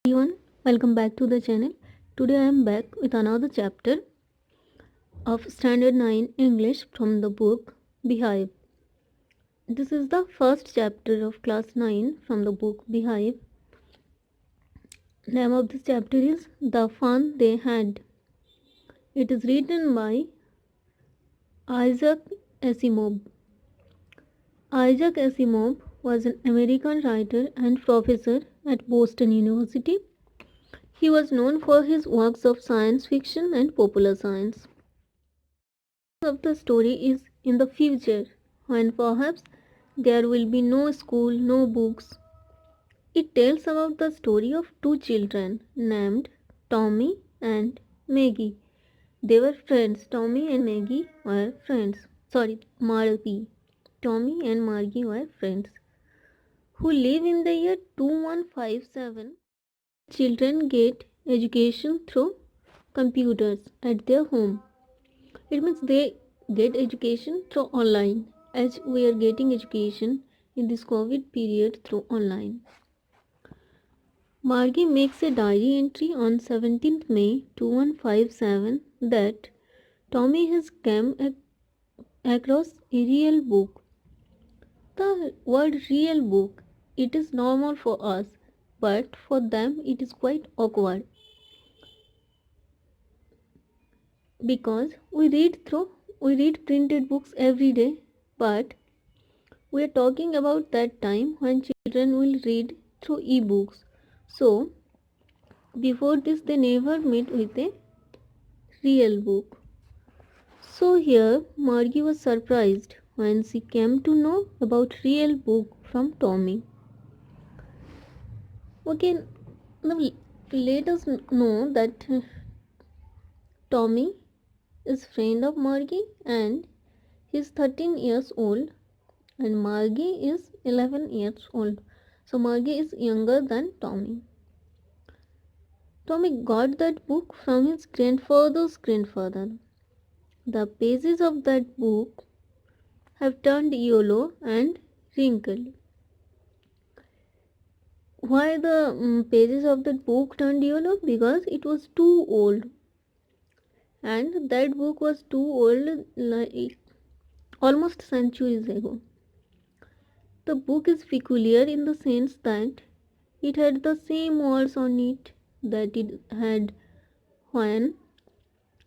Everyone, welcome back to the channel. Today I am back with another chapter of Standard 9 English from the book Beehive. This is the first chapter of class 9 from the book Beehive. Name of this chapter is The Fun They Had. It is written by Isaac Asimov. Isaac Asimov was an American writer and professor at Boston University. He was known for his works of science fiction and popular science. Of the story is in the future, when perhaps there will be no school, no books. It tells about the story of two children named Tommy and Maggie. They were friends. Tommy and Maggie were friends. Margie. Tommy and Margie were friends who live in the year 2157. Children get education through computers at their home. It means they get education through online, as we are getting education in this COVID period through online. Margie makes a diary entry on 17th May 2157 that Tommy has come across a real book. The word real book, it is normal for us, but for them it is quite awkward because we read printed books every day, but we are talking about that time when children will read through e-books. So, before this, they never met with a real book. So here, Margie was surprised when she came to know about real book from Tommy. Okay, now let us know that Tommy is friend of Margie and he is 13 years old and Margie is 11 years old. So Margie is younger than Tommy. Tommy got that book from his grandfather's grandfather. The pages of that book have turned yellow and wrinkled. Why the pages of that book turned yellow? Because it was too old. And that book was too old, like almost centuries ago. The book is peculiar in the sense that it had the same words on it that it had when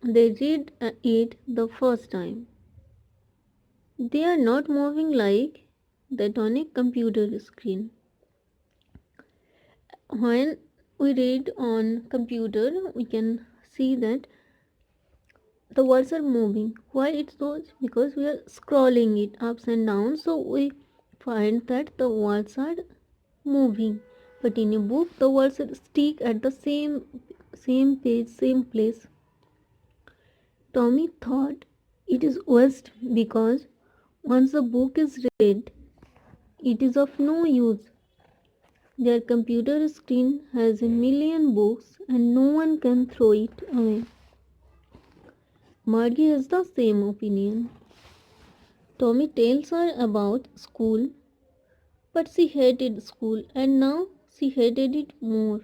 they read it the first time. They are not moving like that on a computer screen. When we read on computer, we can see that the words are moving. Why it's so? Because we are scrolling it ups and down, so we find that the words are moving. But in a book, the words stick at the same page, same place. Tommy thought it is worst because once the book is read, it is of no use. Their computer screen has a million books and no one can throw it away. Margie has the same opinion. Tommy tells her about school, but she hated school and now she hated it more.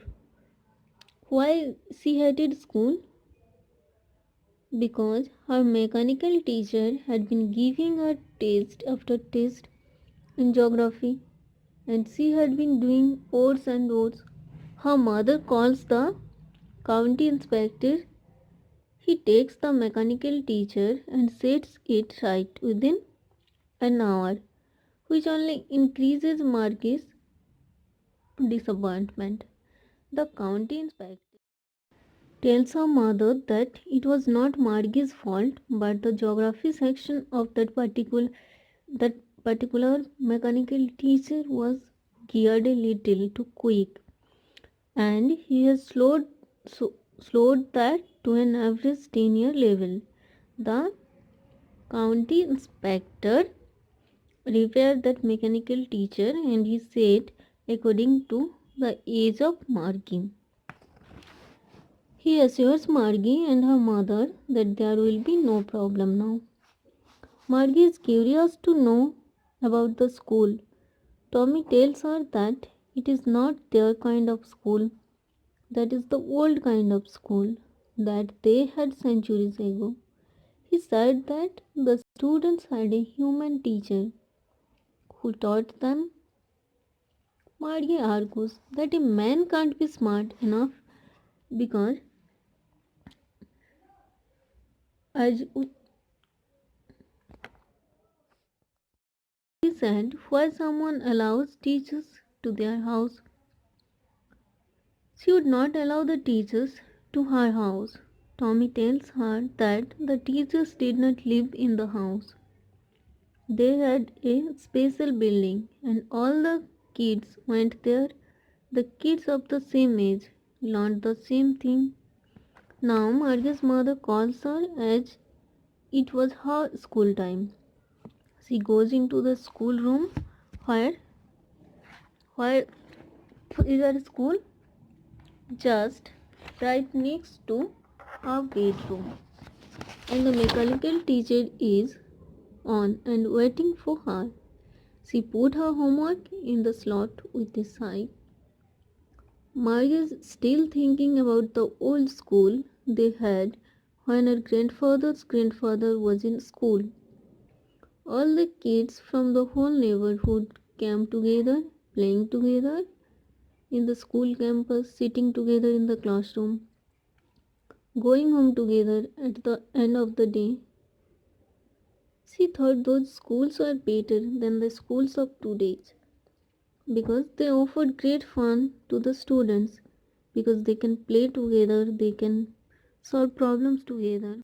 Why she hated school? Because her mechanical teacher had been giving her test after test in geography and she had been doing odds and odds. Her mother calls the county inspector. He takes the mechanical teacher and sets it right within an hour, which only increases Margie's disappointment. The county inspector tells her mother that it was not Margie's fault, but the geography section of that particular mechanical teacher was geared a little too quick, and he has slowed that to an average 10-year level. The county inspector repaired that mechanical teacher and he said according to the age of Margie. He assures Margie and her mother that there will be no problem now. Margie is curious to know about the school. Tommy tells her that it is not their kind of school. That is the old kind of school that they had centuries ago. He said that the students had a human teacher who taught them. Maria argues that a man can't be smart enough because, as he said, why someone allows teachers to their house, she would not allow the teachers to her house. Tommy tells her that the teachers did not live in the house. They had a special building and all the kids went there. The kids of the same age learned the same thing. Now Marga's mother calls her as it was her school time. She goes into the schoolroom where where is her school just right next to our bedroom, and the mechanical teacher is on and waiting for her. She put her homework in the slot with a sigh. Maria is still thinking about the old school they had when her grandfather's grandfather was in school. All the kids from the whole neighborhood came together, playing together in the school campus, sitting together in the classroom, going home together at the end of the day. She thought those schools were better than the schools of today because they offered great fun to the students, because they can play together, they can solve problems together.